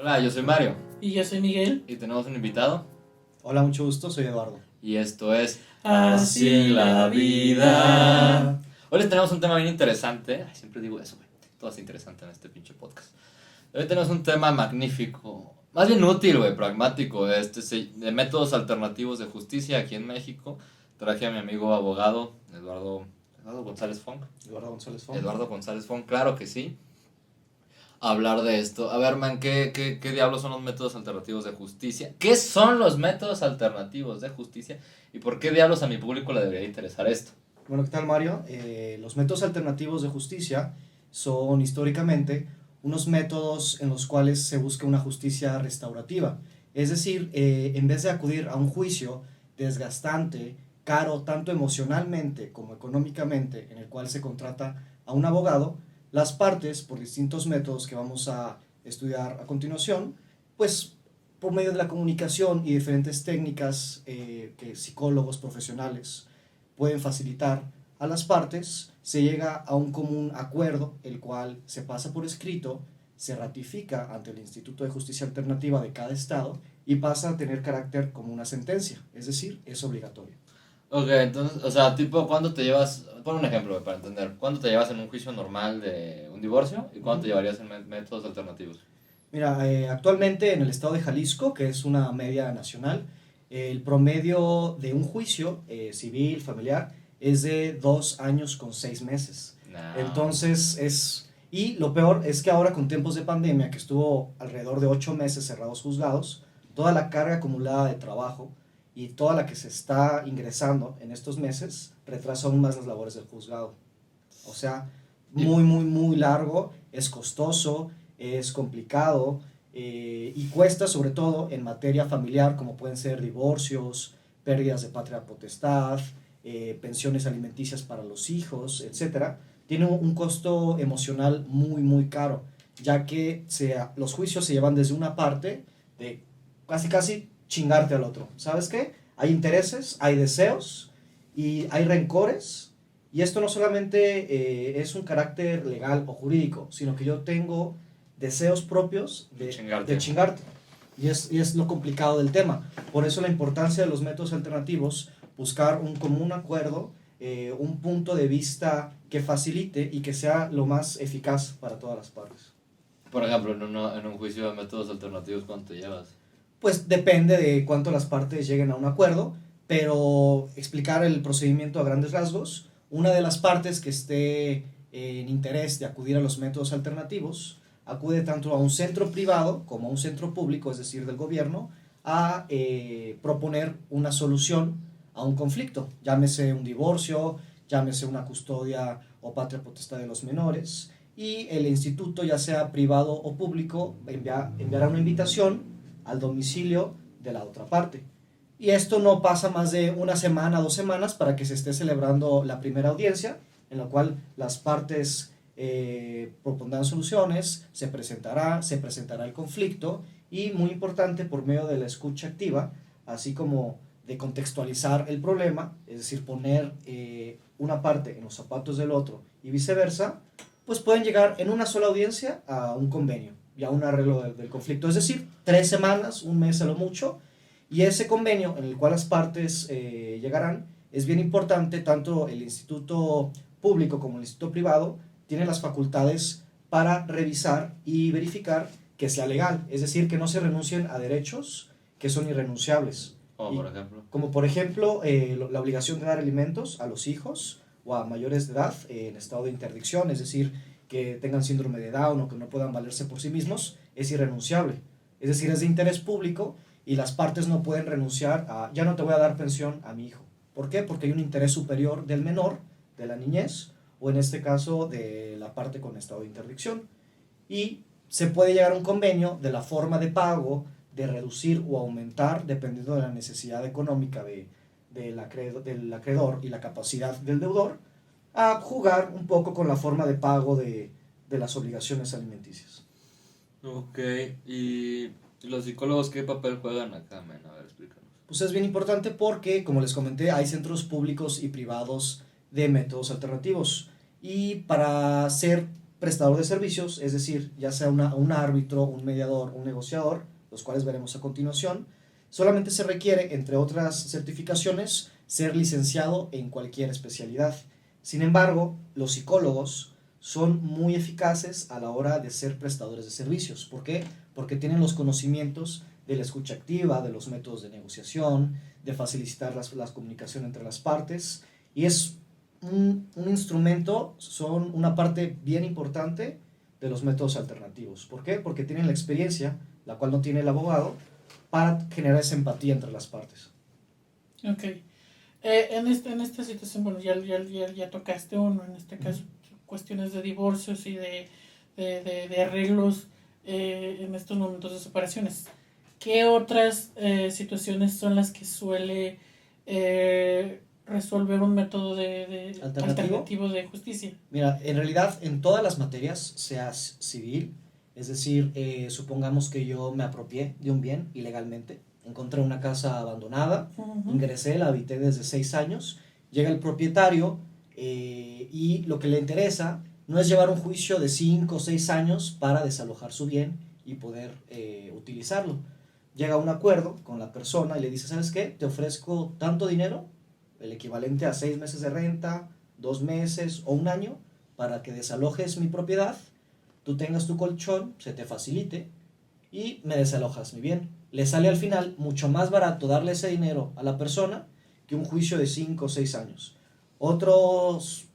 Hola, yo soy Mario Y yo soy Miguel. y tenemos un invitado Hola, mucho gusto, soy Eduardo. y esto es Así la vida. Hoy les tenemos un tema bien interesante. Ay, siempre digo eso, güey. Todo es interesante en este pinche podcast. Hoy tenemos un tema magnífico, más bien útil, güey, pragmático, de métodos alternativos de justicia aquí en México. Traje a mi amigo abogado Eduardo González Fong. Eduardo González Fong, claro que sí. A hablar de esto. A ver, man, ¿qué diablos son los métodos alternativos de justicia? ¿Qué son los métodos alternativos de justicia? ¿Y por qué diablos a mi público le debería interesar esto? Bueno, ¿qué tal, Mario? Los métodos alternativos de justicia son históricamente unos métodos en los cuales se busca una justicia restaurativa. Es decir, en vez de acudir a un juicio desgastante, caro tanto emocionalmente como económicamente, en el cual se contrata a un abogado, las partes, por distintos métodos que vamos a estudiar a continuación, pues por medio de la comunicación y diferentes técnicas que psicólogos profesionales pueden facilitar a las partes, se llega a un común acuerdo, el cual se pasa por escrito, se ratifica ante el Instituto de Justicia Alternativa de cada estado y pasa a tener carácter como una sentencia, es decir, es obligatorio. Ok, entonces, o sea, tipo, ¿cuándo te llevas? Pon un ejemplo, güey, para entender. ¿Cuándo te llevas en un juicio normal de un divorcio? ¿Y cuándo te llevarías en métodos alternativos? Mira, actualmente en el estado de Jalisco, que es una media nacional, el promedio de un juicio civil, familiar, es de 2 años con 6 meses. No. Entonces y lo peor es que ahora con tiempos de pandemia, que estuvo alrededor de 8 meses cerrados juzgados, toda la carga acumulada de trabajo y toda la que se está ingresando en estos meses retrasa aún más las labores del juzgado. O sea, muy, muy, muy largo, es costoso, es complicado y cuesta sobre todo en materia familiar, como pueden ser divorcios, pérdidas de patria potestad, pensiones alimenticias para los hijos, etcétera. Tiene un costo emocional muy, muy caro, ya que los juicios se llevan desde una parte de casi, casi chingarte al otro. ¿Sabes qué? Hay intereses, hay deseos y hay rencores. Y esto no solamente es un carácter legal o jurídico, sino que yo tengo deseos propios de chingarte. Y es lo complicado del tema. Por eso la importancia de los métodos alternativos, buscar un común acuerdo, un punto de vista que facilite y que sea lo más eficaz para todas las partes. Por ejemplo, en un juicio de métodos alternativos, ¿cuánto te llevas? Pues depende de cuánto las partes lleguen a un acuerdo, pero explicar el procedimiento a grandes rasgos. Una de las partes que esté en interés de acudir a los métodos alternativos acude tanto a un centro privado como a un centro público, es decir, del gobierno, a proponer una solución a un conflicto, llámese un divorcio, llámese una custodia o patria potestad de los menores, y el instituto, ya sea privado o público, enviará una invitación al domicilio de la otra parte. Y esto no pasa más de una semana, 2 semanas para que se esté celebrando la primera audiencia, en la cual las partes propondrán soluciones, se presentará el conflicto y, muy importante, por medio de la escucha activa, así como de contextualizar el problema, es decir, poner una parte en los zapatos del otro y viceversa, pues pueden llegar en una sola audiencia a un convenio y a un arreglo del conflicto, es decir, 3 semanas, un mes a lo mucho. Y ese convenio en el cual las partes llegarán es bien importante. Tanto el instituto público como el instituto privado tienen las facultades para revisar y verificar que sea legal, es decir, que no se renuncien a derechos que son irrenunciables. Como por ejemplo la obligación de dar alimentos a los hijos o a mayores de edad en estado de interdicción, es decir, que tengan síndrome de Down o que no puedan valerse por sí mismos, es irrenunciable. Es decir, es de interés público y las partes no pueden renunciar a, ya no te voy a dar pensión a mi hijo. ¿Por qué? Porque hay un interés superior del menor, de la niñez, o en este caso de la parte con estado de interdicción. Y se puede llegar a un convenio de la forma de pago, de reducir o aumentar, dependiendo de la necesidad económica del acreedor y la capacidad del deudor, a jugar un poco con la forma de pago de las obligaciones alimenticias. Ok, ¿y los psicólogos qué papel juegan acá, man? A ver, explícanos. Pues es bien importante porque, como les comenté, hay centros públicos y privados de métodos alternativos. Y para ser prestador de servicios, es decir, ya sea un árbitro, un mediador, un negociador, los cuales veremos a continuación, solamente se requiere, entre otras certificaciones, ser licenciado en cualquier especialidad. Sin embargo, los psicólogos son muy eficaces a la hora de ser prestadores de servicios. ¿Por qué? Porque tienen los conocimientos de la escucha activa, de los métodos de negociación, de facilitar la comunicación entre las partes, y es un instrumento, son una parte bien importante de los métodos alternativos. ¿Por qué? Porque tienen la experiencia, la cual no tiene el abogado, para generar esa empatía entre las partes. Ok. En esta situación, bueno, ya tocaste uno, en este caso, cuestiones de divorcios y de arreglos en estos momentos de separaciones. ¿Qué otras situaciones son las que suele resolver un método alternativo de justicia? Mira, en realidad en todas las materias, sea civil, es decir, supongamos que yo me apropié de un bien ilegalmente, encontré una casa abandonada, ingresé, la habité desde 6 años, llega el propietario y lo que le interesa no es llevar un juicio de 5 o 6 años para desalojar su bien y poder utilizarlo. Llega a un acuerdo con la persona y le dice, ¿sabes qué? Te ofrezco tanto dinero, el equivalente a 6 meses de renta, 2 meses o un año, para que desalojes mi propiedad, tú tengas tu colchón, se te facilite y me desalojas mi bien. Le sale al final mucho más barato darle ese dinero a la persona que un juicio de 5 o 6 años. Otros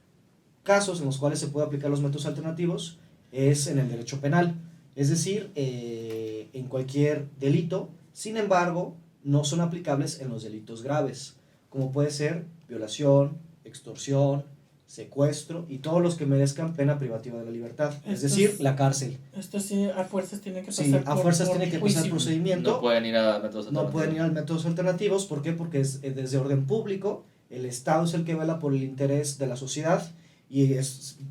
casos en los cuales se puede aplicar los métodos alternativos es en el derecho penal, es decir, en cualquier delito. Sin embargo, no son aplicables en los delitos graves, como puede ser violación, extorsión, secuestro y todos los que merezcan pena privativa de la libertad, es decir, la cárcel. Esto sí, a fuerzas tiene que pasar Sí, a fuerzas tiene que pasar el juicio. procedimiento. No pueden ir a métodos alternativos. No pueden ir a métodos alternativos. ¿Por qué? Porque es desde orden público, el Estado es el que vela por el interés de la sociedad y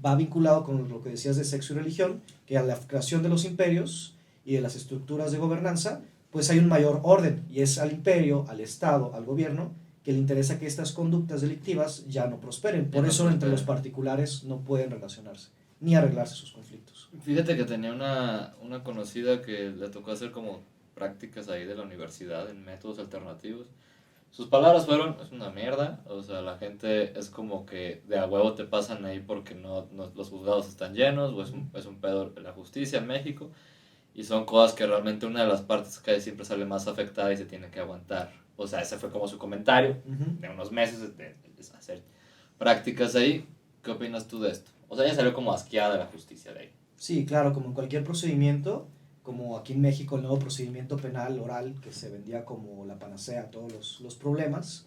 va vinculado con lo que decías de sexo y religión, que a la creación de los imperios y de las estructuras de gobernanza, pues hay un mayor orden y es al imperio, al Estado, al gobierno, que le interesa que estas conductas delictivas ya no prosperen. Por eso entre los particulares no pueden relacionarse ni arreglarse sus conflictos. Fíjate que tenía una conocida que le tocó hacer como prácticas ahí de la universidad en métodos alternativos. Sus palabras fueron, es una mierda, o sea, la gente es como que de a huevo te pasan ahí porque no los juzgados están llenos, o es un pedo la justicia en México, y son cosas que realmente una de las partes que siempre sale más afectada y se tiene que aguantar. O sea, ese fue como su comentario de unos meses de hacer prácticas ahí. ¿Qué opinas tú de esto? O sea, ella salió como asqueada de la justicia de ahí. Sí, claro, como en cualquier procedimiento, como aquí en México el nuevo procedimiento penal oral que se vendía como la panacea a todos los problemas,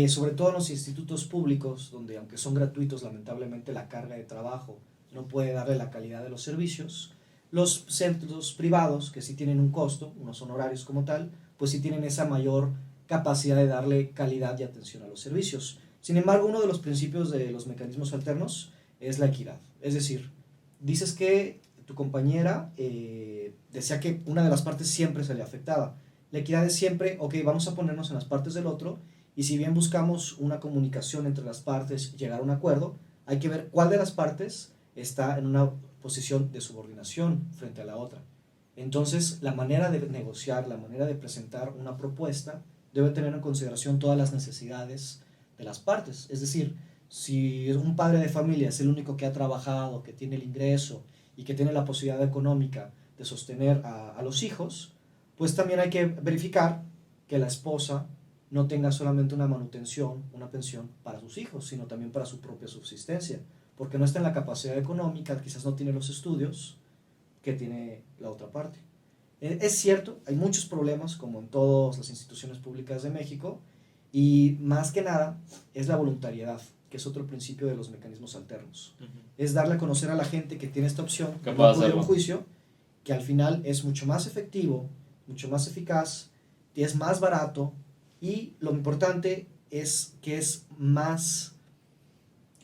sobre todo en los institutos públicos, donde aunque son gratuitos, lamentablemente la carga de trabajo no puede darle la calidad de los servicios. Los centros privados, que sí tienen un costo, unos honorarios como tal, pues sí tienen esa mayor capacidad de darle calidad y atención a los servicios. Sin embargo, uno de los principios de los mecanismos alternos es la equidad. Es decir, dices que tu compañera decía que una de las partes siempre se le afectaba. La equidad es siempre, ok, vamos a ponernos en las partes del otro, y si bien buscamos una comunicación entre las partes, llegar a un acuerdo, hay que ver cuál de las partes está en una posición de subordinación frente a la otra. Entonces, la manera de negociar, la manera de presentar una propuesta debe tener en consideración todas las necesidades de las partes. Es decir, si un padre de familia es el único que ha trabajado, que tiene el ingreso y que tiene la posibilidad económica de sostener a los hijos, pues también hay que verificar que la esposa no tenga solamente una manutención, una pensión para sus hijos, sino también para su propia subsistencia, porque no está en la capacidad económica, quizás no tiene los estudios que tiene la otra parte. Es cierto, hay muchos problemas, como en todas las instituciones públicas de México, y más que nada es la voluntariedad, que es otro principio de los mecanismos alternos. Es darle a conocer a la gente que tiene esta opción, que no acude a un juicio, que al final es mucho más efectivo, mucho más eficaz, y es más barato, y lo importante es que es más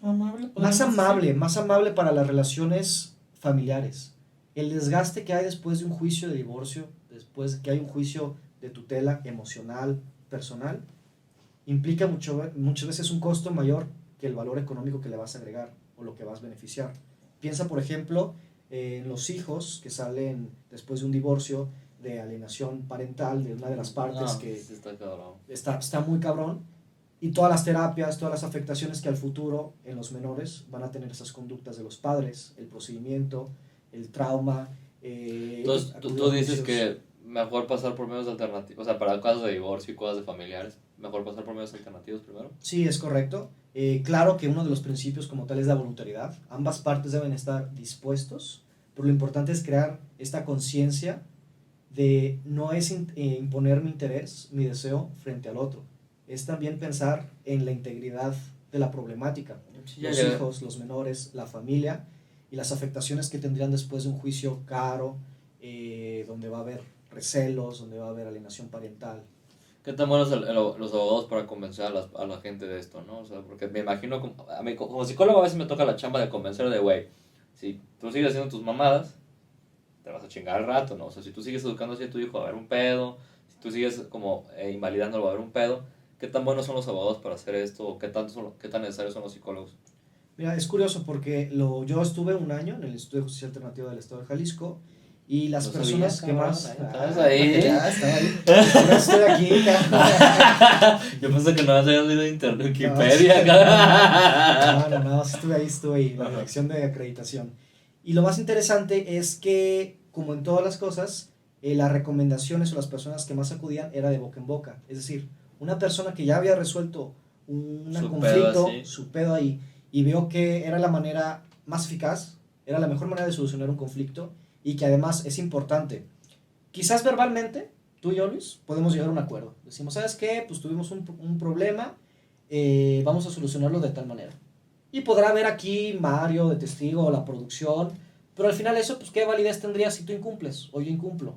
amable para las relaciones familiares. El desgaste que hay después de un juicio de divorcio, después de que hay un juicio de tutela emocional, personal, implica muchas veces un costo mayor que el valor económico que le vas a agregar o lo que vas a beneficiar. Piensa, por ejemplo, en los hijos que salen después de un divorcio de alienación parental de una de las partes, que sí está cabrón. está muy cabrón, y todas las terapias, todas las afectaciones que al futuro en los menores van a tener esas conductas de los padres, el procedimiento, el trauma. Entonces, tú dices juicios. que mejor pasar por medios alternativos, o sea, para casos de divorcio y cosas de familiares, mejor pasar por medios alternativos primero. Sí, es correcto. Claro que uno de los principios como tal es la voluntariedad. Ambas partes deben estar dispuestos, pero lo importante es crear esta conciencia de no es imponer mi interés, mi deseo frente al otro. Es también pensar en la integridad de la problemática. Sí, Los hijos, los menores, la familia y las afectaciones que tendrían después de un juicio caro, donde va a haber recelos, donde va a haber alienación parental. ¿Qué tan buenos los abogados para convencer a la gente de esto, no? O sea, porque me imagino, a mí como psicólogo a veces me toca la chamba de convencer de, güey, si tú sigues haciendo tus mamadas, te vas a chingar al rato, ¿no? O sea, si tú sigues educando así a tu hijo, va a haber un pedo, si tú sigues como invalidándolo, va a haber un pedo. ¿Qué tan buenos son los abogados para hacer esto? ¿O qué tan necesarios son los psicólogos? Mira, es curioso porque yo estuve un año en el Instituto de Justicia Alternativa del Estado de Jalisco y las No personas sabía, que cabrón, más... ¿estabas ahí? Ya, estaba ahí. Por eso estoy aquí, cabrón. Yo pensé que no habías leído internet, Wikipedia, cabrón. No, estuve ahí, la Ajá. dirección de acreditación. Y lo más interesante es que, como en todas las cosas, las recomendaciones o las personas que más acudían era de boca en boca. Es decir, una persona que ya había resuelto un Su conflicto, pedo así. su pedo ahí, y vio que era la manera más eficaz, era la mejor manera de solucionar un conflicto, y que además es importante. Quizás verbalmente, tú y yo, Luis, podemos llegar a un acuerdo. Decimos, ¿sabes qué? Pues tuvimos un problema, vamos a solucionarlo de tal manera. Y podrá haber aquí Mario de testigo o la producción, pero al final eso, pues, ¿qué validez tendría si tú incumples o yo incumplo?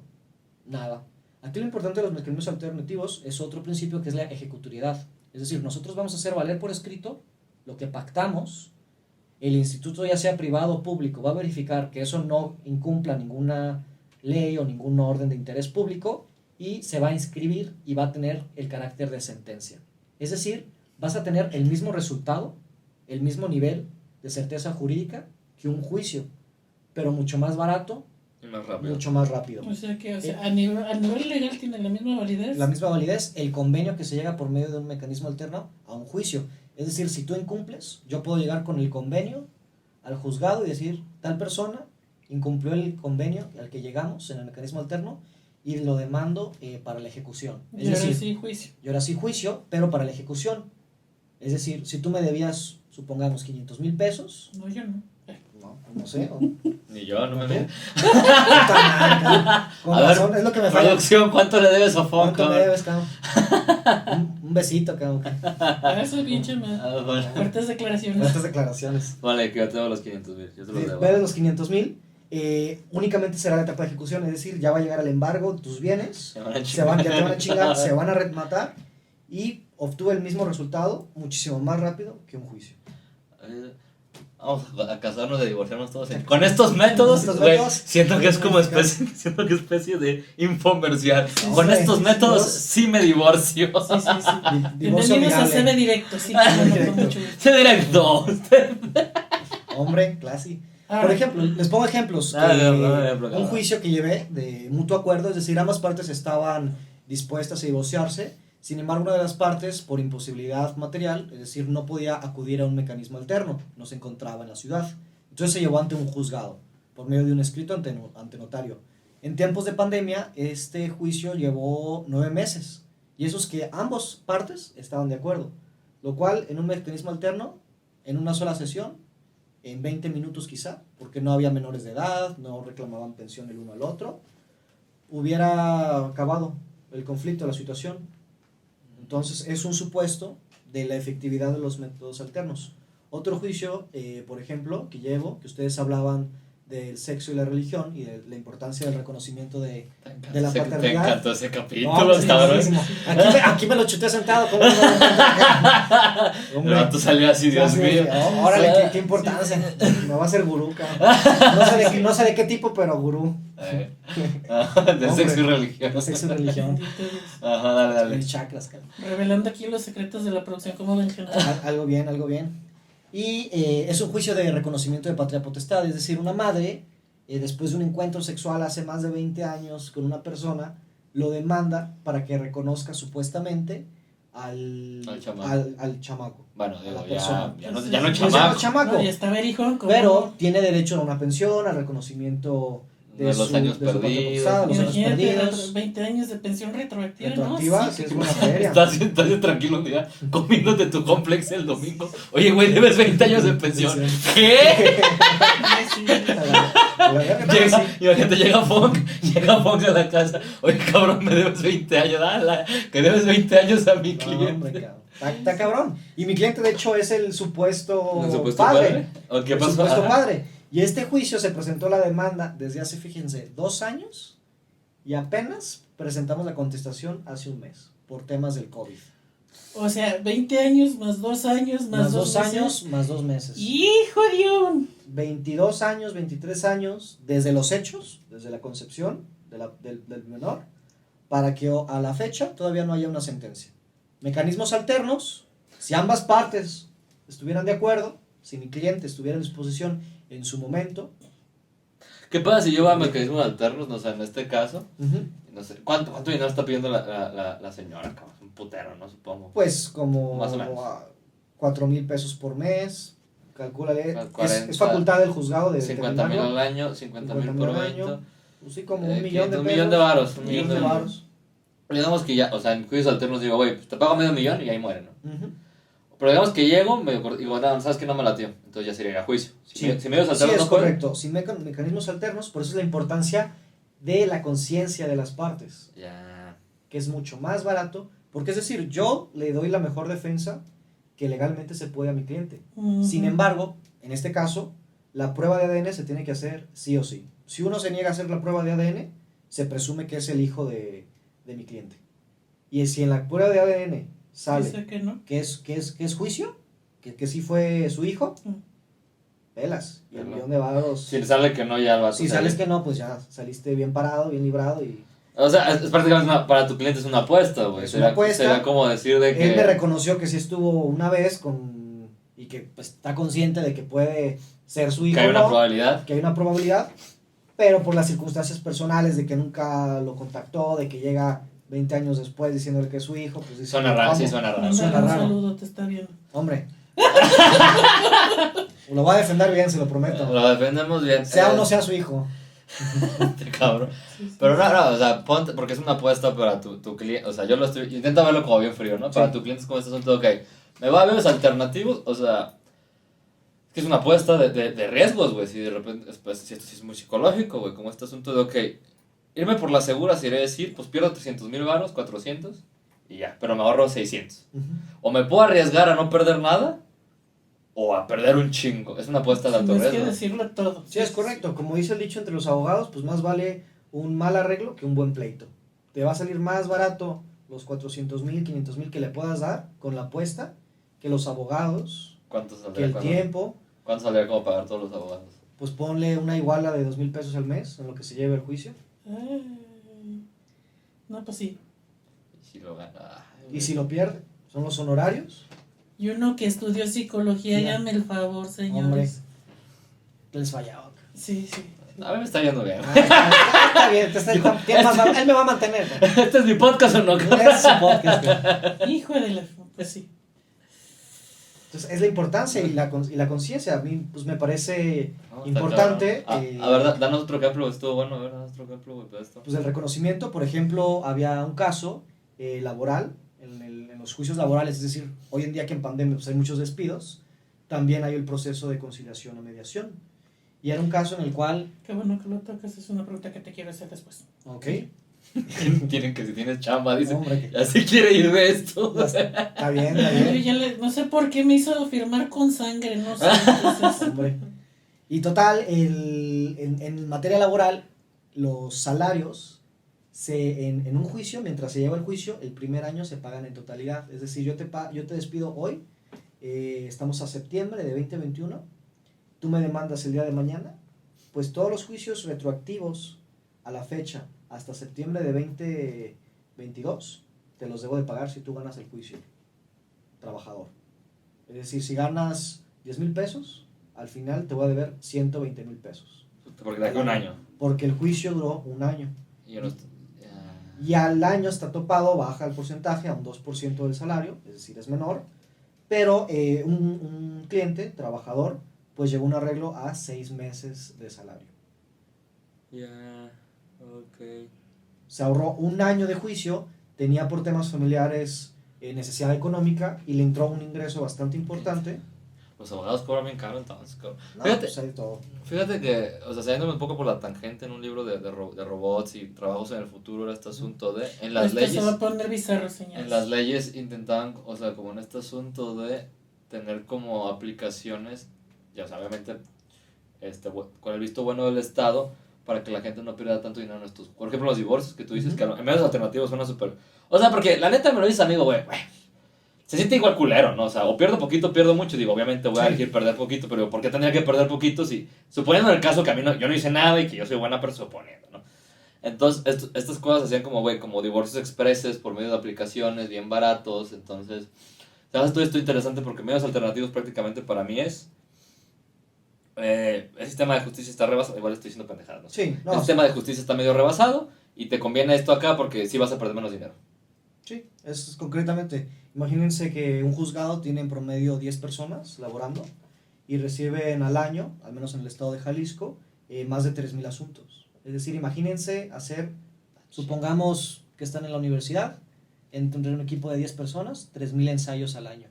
Nada. Aquí lo importante de los mecanismos alternativos es otro principio que es la ejecutoriedad. Es decir, nosotros vamos a hacer valer por escrito lo que pactamos. El instituto, ya sea privado o público, va a verificar que eso no incumpla ninguna ley o ningún orden de interés público y se va a inscribir y va a tener el carácter de sentencia. Es decir, vas a tener el mismo resultado, el mismo nivel de certeza jurídica que un juicio, pero mucho más barato, Y más rápido. mucho más rápido. O sea que, a nivel legal tiene la misma validez. La misma validez, el convenio que se llega por medio de un mecanismo alterno a un juicio. Es decir, si tú incumples, yo puedo llegar con el convenio al juzgado y decir, tal persona incumplió el convenio al que llegamos en el mecanismo alterno y lo demando para la ejecución. Es Y ahora decir, sí, juicio. y ahora sí juicio, pero para la ejecución. Es decir, si tú me debías, supongamos, 500,000 pesos, No, yo no. no sé, Ni yo, no me ¿Qué? veo. con A ver, razón, es lo que me falla. Producción, ¿cuánto le debes a Fon, ¿Cuánto me cabrón? debes, cabrón? Un besito, cabrón. A eso, pinche, Ah, bueno. fuertes declaraciones. Estas declaraciones. Vale, que yo tengo los 500,000. Yo te los debo. Debes los 500,000, únicamente será la etapa de ejecución, es decir, ya va a llegar el embargo de tus bienes, Se van a ya te van a chingar, se van a rematar y obtuve el mismo resultado muchísimo más rápido que un juicio. Vamos a casarnos y a divorciarnos todos. Con estos métodos, Estos güey, métodos, siento que es como sí, especie de infomercial. Sí, Con sí. estos métodos Dos. sí me divorcio. Sí, sí, sí. Divorcio Bienvenidos a amigable. CB Directo, sí, con Directo. mucho gusto. Se directo. Hombre, clase. Ahora, Por ejemplo, les pongo ejemplos. Un juicio que llevé de mutuo acuerdo, es decir, ambas partes estaban dispuestas a divorciarse. Sin embargo, una de las partes, por imposibilidad material, es decir, no podía acudir a un mecanismo alterno, no se encontraba en la ciudad. Entonces se llevó ante un juzgado, por medio de un escrito ante notario. En tiempos de pandemia, este juicio llevó 9 meses, y eso es que ambas partes estaban de acuerdo, lo cual en un mecanismo alterno, en una sola sesión, en 20 minutos quizá, porque no había menores de edad, no reclamaban pensión el uno al otro, hubiera acabado el conflicto, la situación. Entonces es un supuesto de la efectividad de los métodos alternos. Otro juicio, por ejemplo, que llevo, que ustedes hablaban del sexo y la religión y de la importancia del reconocimiento de la Te paternidad. encantó ese capítulo, No, sí, cabrón. buenísimo. Aquí me lo chuté sentado. ¿Cómo no me lo cuento? El Hombre. vato salió así, Dios Sí, mío. Órale, qué importancia. Me va a hacer gurú, cabrón. No sé de qué tipo, pero gurú. De sexo y Hombre. religión. De sexo y religión. bendito Dios. Ajá, dale. De chakras, cabrón. Revelando aquí los secretos de la producción como ven, gente. Algo bien. Y es un juicio de reconocimiento de patria potestad, es decir, una madre, después de un encuentro sexual hace más de 20 años con una persona, lo demanda para que reconozca supuestamente al chamaco. Bueno, a digo, la ya, persona. ya no es Pues ya no es chamaco. chamaco. No, ya está verijón. Pero tiene derecho a una pensión, al reconocimiento De los años de su patria perdidos. potestad, los años Imagínate, perdidos. 20 años de pensión retroactiva, Retroactiva, ¿no? sí, es buena feria. Estás tranquilo un día comiéndote tu complex el domingo. Oye, güey, debes 20 años de pensión. ¿Qué? Sí. Imagínate, llega Funk a la casa. Oye, cabrón, me debes 20 años. Que debes 20 años a mi No, cliente. hombre, cabrón. Está cabrón. Y mi cliente, de hecho, es el supuesto, ¿El supuesto padre. ¿O qué El pasó? supuesto Ajá. padre. Y este juicio se presentó la demanda desde hace, fíjense, 2 años. Y apenas presentamos la contestación hace un mes. Por temas del COVID. O sea, 20 años más 2 años más 2 meses. años más 2 meses. ¡Hijo de un! 22 años, 23 años, desde los hechos, desde la concepción del menor, para que a la fecha todavía no haya una sentencia. Mecanismos alternos, si ambas partes estuvieran de acuerdo, si mi cliente estuviera en disposición en su momento. ¿Qué pasa si yo voy a mecanismos alternos? No sé, en este caso, no sé, ¿cuánto dinero está pidiendo la señora? Cabrón? Un putero, ¿no? Supongo. Pues como Más o menos. 4,000 pesos por mes, calcúlale, 40, es facultad del juzgado de 50,000 determinarlo. al año, 50,000 por al evento. año, pues sí, como 1,000,000 de Un pesos. millón de varos. Un Un millón millón de de varos. varos. Digamos que ya, o sea, en juicios alternos digo, güey, pues te pago $500,000 y ahí muere, ¿no? Ujú. Pero digamos que llego, digo, no, sabes que no me latió, entonces ya sería a juicio. Si medios Sí, alternos es no pueden, correcto. Sin mecanismos alternos, por eso es la importancia de la conciencia de las partes, ya. que es mucho más barato, porque es decir, yo le doy la mejor defensa que legalmente se puede a mi cliente. Ujú. Sin embargo, en este caso, la prueba de ADN se tiene que hacer sí o sí. Si uno se niega a hacer la prueba de ADN, se presume que es el hijo de mi cliente. Y si en la prueba de ADN sale Dice que no. que es juicio, que sí fue su hijo, Mm. pelas. Y el Pelo. millón de varos. Si sale que no, ya lo vas a Si hacer. sales que no, pues ya saliste bien parado, bien librado. Y O sea, es prácticamente para tu cliente es una apuesta, güey. Es una apuesta. Sería como decir de que... él me reconoció que sí estuvo una vez y que pues, está consciente de que puede ser su hijo. que hay una ¿no? probabilidad. Que hay una probabilidad, pero por las circunstancias personales de que nunca lo contactó, de que llega 20 años después diciéndole que es su hijo, pues dice, Suena raro, ¿cómo? sí suena raro. Mándale Suena un raro. saludo, te está viendo. Hombre. Lo voy a defender bien, se lo prometo. Lo defendemos bien. Sea o no sea su hijo. Cabrón. Sí, sí. Pero no, o sea, ponte, porque es una apuesta para tu cliente. O sea, yo lo estoy. Intenta verlo como bien frío, ¿no? Para Sí. tu cliente es como este asunto, ok. Me va a ver los alternativos, o sea. Es que es una apuesta de riesgos, güey. Si de repente. Pues, si esto sí es muy psicológico, güey. Como este asunto de, ok. Irme por la segura sería decir, pues pierdo 300,000 varos, 400. Y ya, pero me ahorro 600. Ujú. O me puedo arriesgar a no perder nada. O a perder un chingo. Es una apuesta de alto Tienes que riesgo. decirlo todo. Sí, es correcto. Como dice el dicho entre los abogados, pues más vale un mal arreglo que un buen pleito. Te va a salir más barato los 400,000, 500,000 que le puedas dar con la apuesta que los abogados, ¿Cuánto que saldría? el tiempo. ¿Cuánto saldría como pagar todos los abogados? Pues ponle una iguala de 2,000 pesos al mes en lo que se lleve el juicio. Ay. No, pues sí. Y si lo gana. Y si lo pierde, son los honorarios. Y uno que estudió psicología, Ya. hágame el favor, Hombre, señores. les fallaba. Sí, sí. A mí me está yendo bien. Está bien, él me va a mantener. ¿Este es mi podcast o no? Es su podcast. Hijo de la... Pues sí. Entonces, es la importancia y la conciencia. A mí pues, me parece No, está importante. cabrón. A ver, danos otro ejemplo, estuvo bueno, a ver, danos otro ejemplo, güey, de esto. Pues el reconocimiento, por ejemplo, había un caso laboral, en los juicios laborales, es decir, hoy en día que en pandemia pues, hay muchos despidos, también hay el proceso de conciliación o mediación. Y era un caso en el cual... Qué bueno que lo tocas, es una pregunta que te quiero hacer después. Ok. Tienen que si tienes chamba, dice. Hombre, que- Ya se quiere ir de esto. Está bien, está Yo bien. ya no sé por qué me hizo firmar con sangre, no sé. Entonces, Hombre. Y total, en materia laboral, los salarios en un juicio, mientras se lleva el juicio, el primer año se pagan en totalidad. Es decir, yo te despido hoy, estamos a septiembre de 2021, tú me demandas el día de mañana, pues todos los juicios retroactivos a la fecha hasta septiembre de 2022 te los debo de pagar si tú ganas el juicio, trabajador. Es decir, si ganas 10,000 pesos, al final te voy a deber 120,000 pesos. Porque de aquí a un año. Porque el juicio duró un año. Y yo no Y al año está topado, baja el porcentaje a un 2% del salario, es decir, es menor. Pero un cliente, trabajador, pues llegó a un arreglo a 6 meses de salario. Ya, ok. Se ahorró un año de juicio, tenía por temas familiares necesidad económica y le entró un ingreso bastante importante. Los abogados cobran bien caro entonces, cabrón. No, Fíjate, pues hay de todo. fíjate que, o sea, saliéndome un poco por la tangente en un libro de robots y trabajos en el futuro, era este asunto de, en las Esto leyes, se va a poner bizarro, señores. en las leyes intentaban, o sea, como en este asunto de tener como aplicaciones, ya o sea, obviamente, con el visto bueno del Estado, para que la gente no pierda tanto dinero en estos, por ejemplo, los divorcios, que tú dices que en medios alternativos suena súper, o sea, porque la neta me lo dices amigo, güey, se siente igual culero, ¿no? O sea, o pierdo poquito, pierdo mucho. Digo, obviamente voy a elegir perder poquito, pero ¿por qué tendría que perder poquito si, suponiendo en el caso que a mí yo no hice nada y que yo soy buena persona, suponiendo, ¿no? Entonces, estas cosas hacían como, güey, como divorcios expreses por medio de aplicaciones bien baratos. Entonces, ¿sabes? Todo esto interesante porque medios alternativos prácticamente para mí es... el sistema de justicia está rebasado, igual estoy diciendo pendejadas, ¿no? Sí, no, El sistema de justicia está medio rebasado y te conviene esto acá porque sí vas a perder menos dinero. sí, es concretamente. Imagínense que un juzgado tiene en promedio 10 personas laborando y reciben al año, al menos en el estado de Jalisco, más de 3,000 asuntos. Es decir, imagínense hacer, supongamos que están en la universidad, entre un equipo de 10 personas, 3,000 ensayos al año.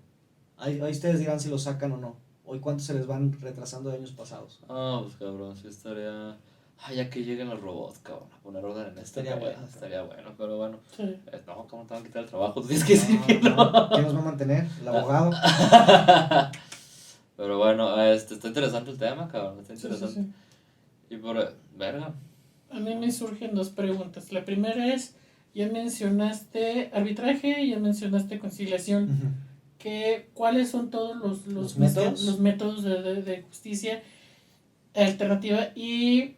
Ahí ustedes dirán si lo sacan o no, o cuánto se les van retrasando de años pasados. Ah, pues cabrón, sí estaría... Ay, ya que lleguen los robots, cabrón, a poner orden en este Estaría pedo, bueno. Estaría bueno, pero bueno. Sí. No, ¿cómo te van a quitar el trabajo? Tú tienes que decir que No, no. no, ¿quién nos va a mantener? ¿El abogado? Pero bueno, está interesante el tema, cabrón, está Sí, sí, interesante. sí. Y por... Verga. A mí me surgen dos preguntas. La primera es, ya mencionaste arbitraje, ya mencionaste conciliación. Ujú. ¿Cuáles son todos ¿Los métodos? los métodos de justicia alternativa y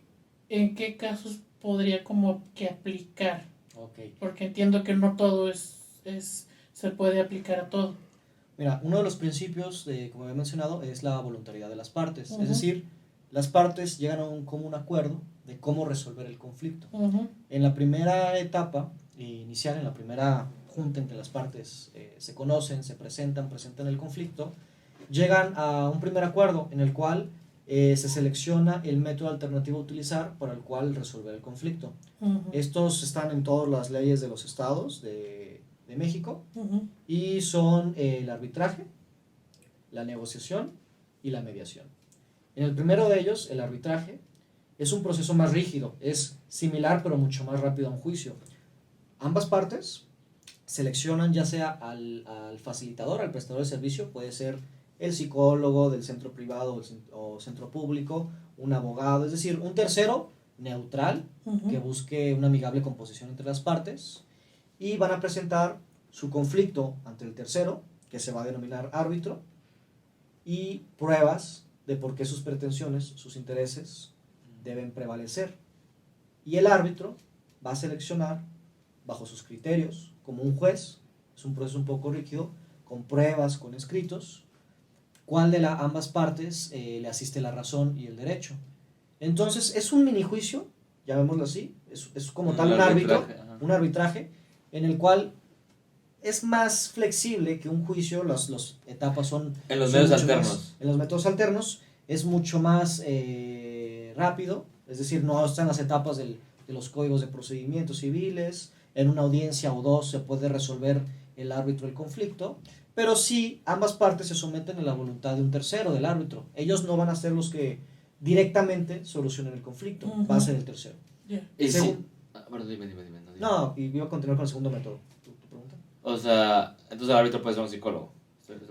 en qué casos podría como que aplicar? Ok. Porque entiendo que no todo se puede aplicar a todo. Mira, uno de los principios, como había mencionado, es la voluntariedad de las partes. Ujú. Es decir, las partes llegan a un común acuerdo de cómo resolver el conflicto. Ujú. En la primera etapa inicial, en la primera junta en que las partes se conocen, se presentan el conflicto, llegan a un primer acuerdo en el cual se selecciona el método alternativo a utilizar para el cual resolver el conflicto. Ujú. Estos están en todas las leyes de los estados de México Ujú. y son el arbitraje, la negociación y la mediación. En el primero de ellos, el arbitraje, es un proceso más rígido, es similar pero mucho más rápido a un juicio. Ambas partes seleccionan ya sea al facilitador, al prestador de servicio, puede ser el psicólogo del centro privado o centro público, un abogado, es decir, un tercero neutral Ujú. que busque una amigable composición entre las partes y van a presentar su conflicto ante el tercero, que se va a denominar árbitro, y pruebas de por qué sus pretensiones, sus intereses deben prevalecer. Y el árbitro va a seleccionar bajo sus criterios, como un juez, es un proceso un poco rígido, con pruebas, con escritos, cuál de ambas partes le asiste la razón y el derecho. Entonces es un mini juicio, llamémoslo así, es como tal un árbitro, un arbitraje, en el cual es más flexible que un juicio, las etapas son... En los son medios mucho alternos. más- en los métodos alternos es mucho más rápido, es decir, no están las etapas de los códigos de procedimientos civiles, en una audiencia o dos se puede resolver el árbitro el conflicto, pero sí ambas partes se someten a la voluntad de un tercero, del árbitro. Ellos no van a ser los que directamente solucionen el conflicto, Ujú. va a ser el tercero. Ya. Y sí. Según- Bueno, dime. No, y voy a continuar con el segundo método. ¿Tu pregunta? O sea, entonces el árbitro puede ser un psicólogo.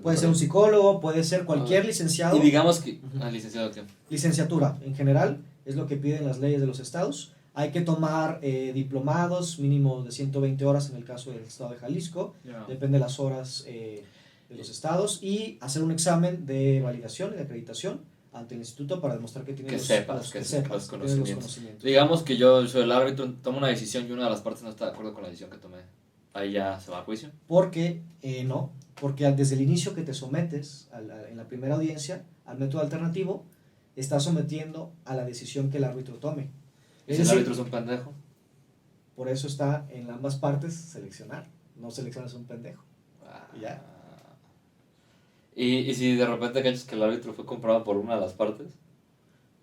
Puede ser un psicólogo, puede ser cualquier licenciado. Y digamos que... Ujú. licenciado, ¿qué? Licenciatura, en general, es lo que piden las leyes de los estados. Hay que tomar diplomados, mínimo de 120 horas en el caso del estado de Jalisco, depende de las horas de los estados, y hacer un examen de validación y de acreditación ante el instituto para demostrar que tienes Que los sepas, que que los tienes los conocimientos. Digamos que yo soy el árbitro, tomo una decisión y una de las partes no está de acuerdo con la decisión que tomé. Ahí ya se va a juicio. Porque no, porque desde el inicio que te sometes en la primera audiencia al método alternativo, estás sometiendo a la decisión que el árbitro tome. ¿Y si el árbitro es un pendejo? Por eso está en ambas partes seleccionar, no seleccionas un pendejo. Ya. ¿Y si de repente cachas que el árbitro fue comprado por una de las partes?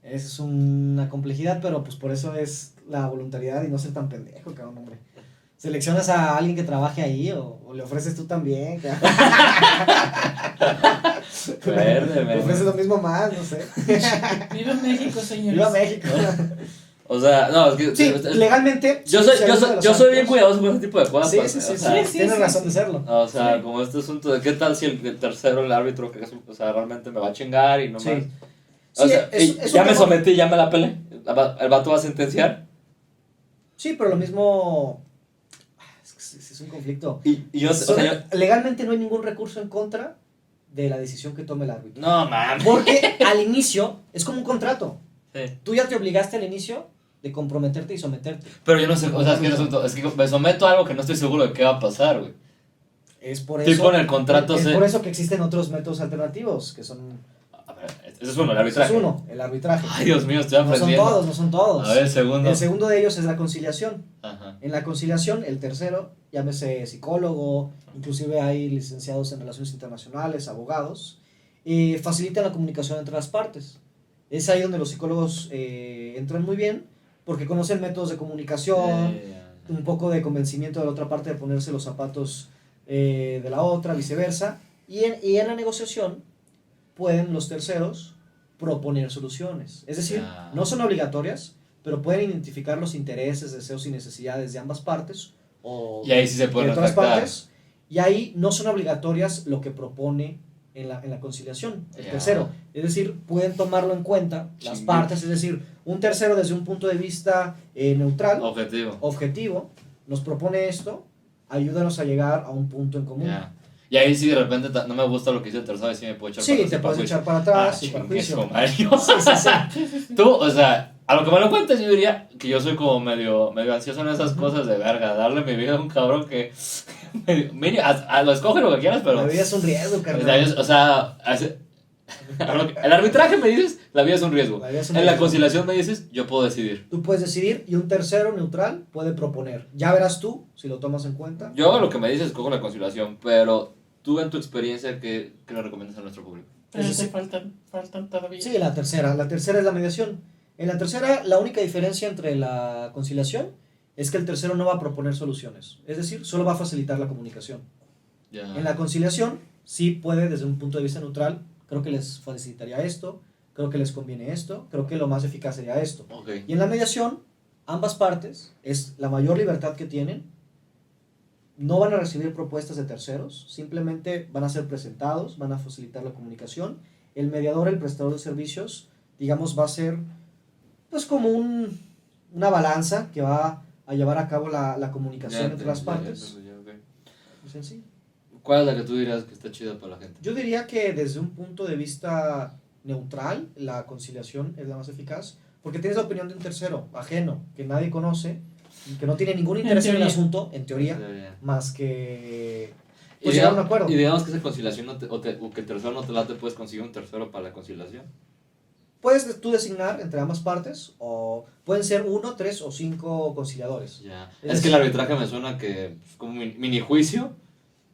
Esa es una complejidad, pero pues por eso es la voluntariedad y no ser tan pendejo, cabrón, hombre. Seleccionas a alguien que trabaje ahí o le ofreces tú también, cabrón. Le ofreces lo mismo más, no sé. Viva México, señores. Viva México. O sea, no, es que... Sí, legalmente. Yo soy bien cuidadoso con ese tipo de cosas. Sí, pues, sí, sí, o sea, sí, tienes razón de serlo. O sea, Sí. como este asunto de qué tal si el tercero, el árbitro, que es, o sea, realmente me va a chingar y no Sí. más. Sí, O sea, es y un ya me tema- sometí, ya me la pelé. El vato va a sentenciar. Sí, pero lo mismo. Es un conflicto. Y yo, o sea, Legalmente no hay ningún recurso en contra de la decisión que tome el árbitro. no mames. Porque al inicio es como un contrato. Sí. Tú ya te obligaste al inicio de comprometerte y someterte. Pero yo no sé, o sea, es que me someto a algo que no estoy seguro de qué va a pasar, güey. Es por Sí, eso. con el contrato es se- por eso que existen otros métodos alternativos, que son. A ver, ese es uno, el Ese arbitraje. es uno, el arbitraje. Ay, Dios mío, estoy No son aprendiendo. todos, no son todos. A ver, el segundo. El segundo de ellos es la conciliación. Ajá. En la conciliación, el tercero, llámese psicólogo, inclusive hay licenciados en relaciones internacionales, abogados, facilitan la comunicación entre las partes. Es ahí donde los psicólogos entran muy bien, porque conocen métodos de comunicación, un poco de convencimiento de la otra parte de ponerse los zapatos de la otra, viceversa, y en la negociación pueden los terceros proponer soluciones. Es decir, Ya. no son obligatorias, pero pueden identificar los intereses, deseos y necesidades de ambas partes o Y ahí sí se puede de todas retractar. partes, y ahí no son obligatorias lo que propone en la conciliación, el Ya. tercero. Es decir, pueden tomarlo en cuenta las Chingue. partes, es decir, un tercero desde un punto de vista neutral, Objetivo. objetivo, nos propone esto, ayúdanos a llegar a un punto en común. Ya. Y ahí sí de repente no me gusta lo que dice el tercero y sí me puedo echar Sí, para te atrás, puedes para echar para juicio. atrás y para chingue juicio. su madre. Sí, sí, sí. Tú, o sea, a lo que me lo cuentes, yo diría que yo soy como medio ansioso en esas cosas de verga, darle mi vida a un cabrón que, lo escoge lo que quieras, pero, La vida es un riesgo, o sea, carnal. el arbitraje me dices, la vida es un riesgo. La vida es un En la riesgo. conciliación me dices, yo puedo decidir. Tú puedes decidir y un tercero neutral puede proponer. Ya verás tú si lo tomas en cuenta. Yo lo que me dices, escojo la conciliación, pero tú en tu experiencia, ¿qué le recomiendas a nuestro público? Pero Eso te sí. faltan todavía. Sí, la tercera. La tercera es la mediación. En la tercera, la única diferencia entre la conciliación es que el tercero no va a proponer soluciones. Es decir, solo va a facilitar la comunicación. Ya. En la conciliación, sí puede, desde un punto de vista neutral, creo que les facilitaría esto, creo que les conviene esto, creo que lo más eficaz sería esto. Ok. Y en la mediación, ambas partes, es la mayor libertad que tienen, no van a recibir propuestas de terceros, simplemente van a ser presentados, van a facilitar la comunicación. El mediador, el prestador de servicios, digamos, va a ser pues como una balanza que va a llevar a cabo la comunicación Ya entre las entendí, partes. ya entendí, ok. Muy sencillo. ¿Cuál es la que tú dirías que está chida para la gente? Yo diría que desde un punto de vista neutral, la conciliación es la más eficaz, porque tienes la opinión de un tercero, ajeno, que nadie conoce, y que no tiene ningún En interés en el teoría. asunto, en teoría, Ya. más que Y, pues llegar a un acuerdo. y digamos que esa conciliación o que el tercero no te late, puedes conseguir un tercero para la conciliación. Puedes tú designar entre ambas partes, o pueden ser 1, 3 o 5 conciliadores. Ya. Es Es que el arbitraje me suena que es como un mini juicio.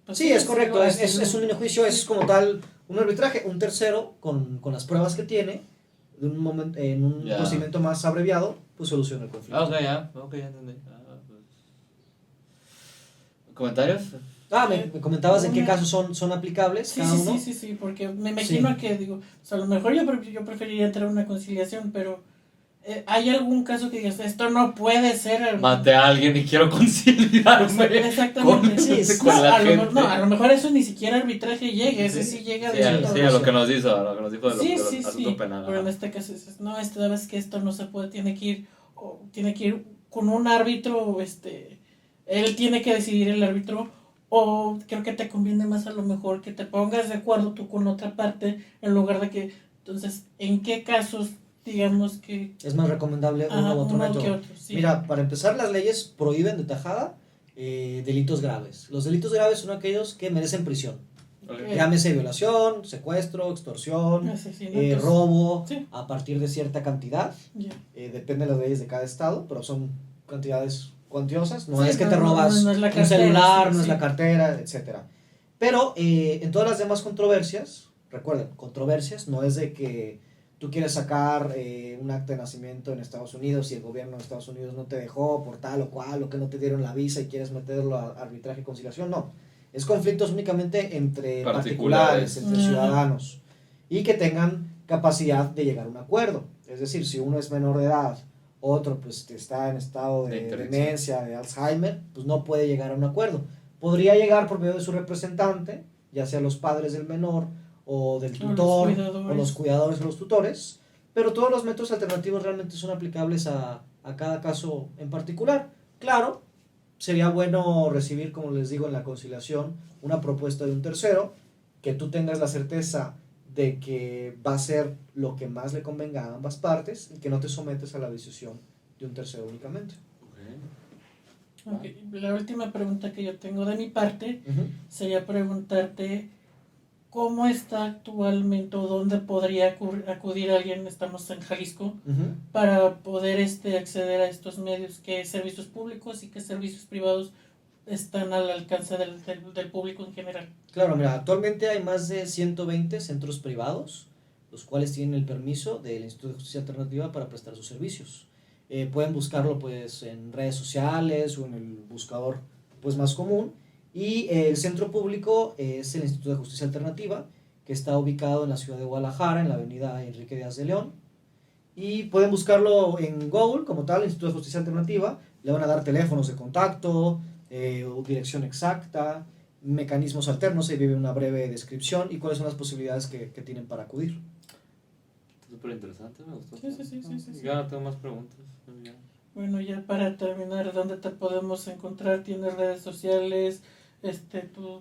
Pues Sí, es correcto, algo es un mini juicio, es como tal un arbitraje, un tercero con las pruebas que tiene, de un momento, en un Ya. procedimiento más abreviado, pues soluciona el conflicto. Ok, ya entendí. Pues. ¿Comentarios? Me comentabas en qué casos son aplicables Sí, cada sí, uno. sí, porque me imagino Sí. que, digo, o sea, a lo mejor yo preferiría entrar a una conciliación, pero ¿hay algún caso que digas, esto no puede ser? Maté a alguien y quiero conciliarme. Exactamente. con- Sí, con No, la a lo, gente. no, a lo mejor eso ni siquiera arbitraje llega, ese Sí. sí llega Sí, directo. a lo que nos dijo, a lo que nos dijo de lo, Sí, de lo- sí, asunto sí, penal. pero en ajá. este caso dices, no, esta vez que esto no se puede, tiene que ir con un árbitro, él tiene que decidir el árbitro, o creo que te conviene más a lo mejor que te pongas de acuerdo tú con otra parte, en lugar de que, entonces, ¿en qué casos, digamos que, Es más recomendable uno u otro uno método. que otro? Sí. Mira, para empezar, las leyes prohíben de tajada delitos graves. Los delitos graves son aquellos que merecen prisión. Ok. Llámese violación, secuestro, extorsión, Asesinatos. robo, Sí. a partir de cierta cantidad. Ya. Depende de las leyes de cada estado, pero son cantidades cuantiosas. No Sí, es que no, te no, robas no es la un cartera, celular, sí, no es sí. la cartera, etcétera. Pero en todas las demás controversias, recuerden, controversias no es de que tú quieres sacar un acta de nacimiento en Estados Unidos y el gobierno de Estados Unidos no te dejó por tal o cual, o que no te dieron la visa y quieres meterlo a arbitraje y conciliación, no. Es conflictos únicamente entre particulares, entre Ajá. ciudadanos, y que tengan capacidad de llegar a un acuerdo. Es decir, si uno es menor de edad, otro pues está en estado De de interdicción. demencia, de Alzheimer, pues no puede llegar a un acuerdo. Podría llegar por medio de su representante, ya sea los padres del menor, o del O los tutor, cuidadores. o los cuidadores o los tutores, pero todos los métodos alternativos realmente son aplicables a cada caso en particular. Claro, sería bueno recibir, como les digo, en la conciliación, una propuesta de un tercero, que tú tengas la certeza de que va a ser lo que más le convenga a ambas partes y que no te sometes a la decisión de un tercero únicamente. Ok. Ok, la última pregunta que yo tengo de mi parte Ujú. sería preguntarte cómo está actualmente o dónde podría acudir alguien, estamos en Jalisco, Ujú. para poder acceder a estos medios, qué servicios públicos y qué servicios privados están al alcance del público en general. Claro, mira, actualmente hay más de 120 centros privados, los cuales tienen el permiso del Instituto de Justicia Alternativa para prestar sus servicios. Pueden buscarlo pues en redes sociales o en el buscador pues más común. Y el centro público es el Instituto de Justicia Alternativa, que está ubicado en la ciudad de Guadalajara, en la avenida Enrique Díaz de León. Y pueden buscarlo en Google como tal, Instituto de Justicia Alternativa. Le van a dar teléfonos de contacto, dirección exacta, mecanismos alternos, ahí viene una breve descripción y cuáles son las posibilidades que tienen para acudir. Súper interesante, me gustó. Sí. Ya no tengo más preguntas. Ya. Bueno, ya para terminar, ¿dónde te podemos encontrar? ¿Tienes redes sociales?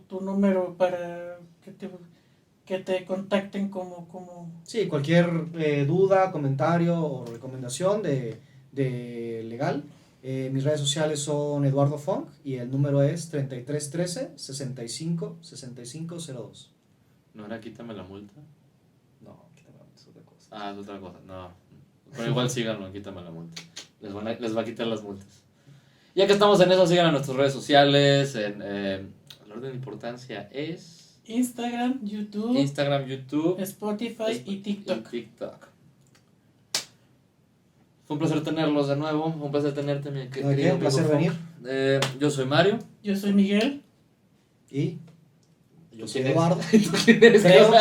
Tu número para que te contacten como... Sí, cualquier duda, comentario o recomendación de legal. Mis redes sociales son Eduardo Funk y el número es 3313 65 6502. ¿No era quítame la multa? No, quítame la es otra cosa. Ah, es otra cosa. No. Pero igual síganlo, quítame la multa. Les va a quitar las multas. Ya que estamos en eso, sigan a nuestras redes sociales. El orden de importancia es Instagram, YouTube, Instagram, YouTube Spotify y TikTok. Fue un placer tenerlos de nuevo. Fue un placer tenerte, mi querido Ok, un amigo placer Funk. venir. Yo soy Mario. Yo soy Miguel. Y Yo soy quién Eduardo. ¿Tú quién eres? Creo.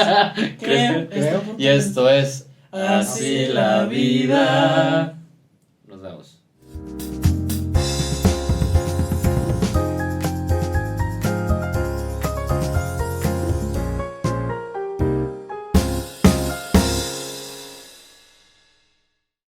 Creo. Y esto es Así la vida. Nos vemos.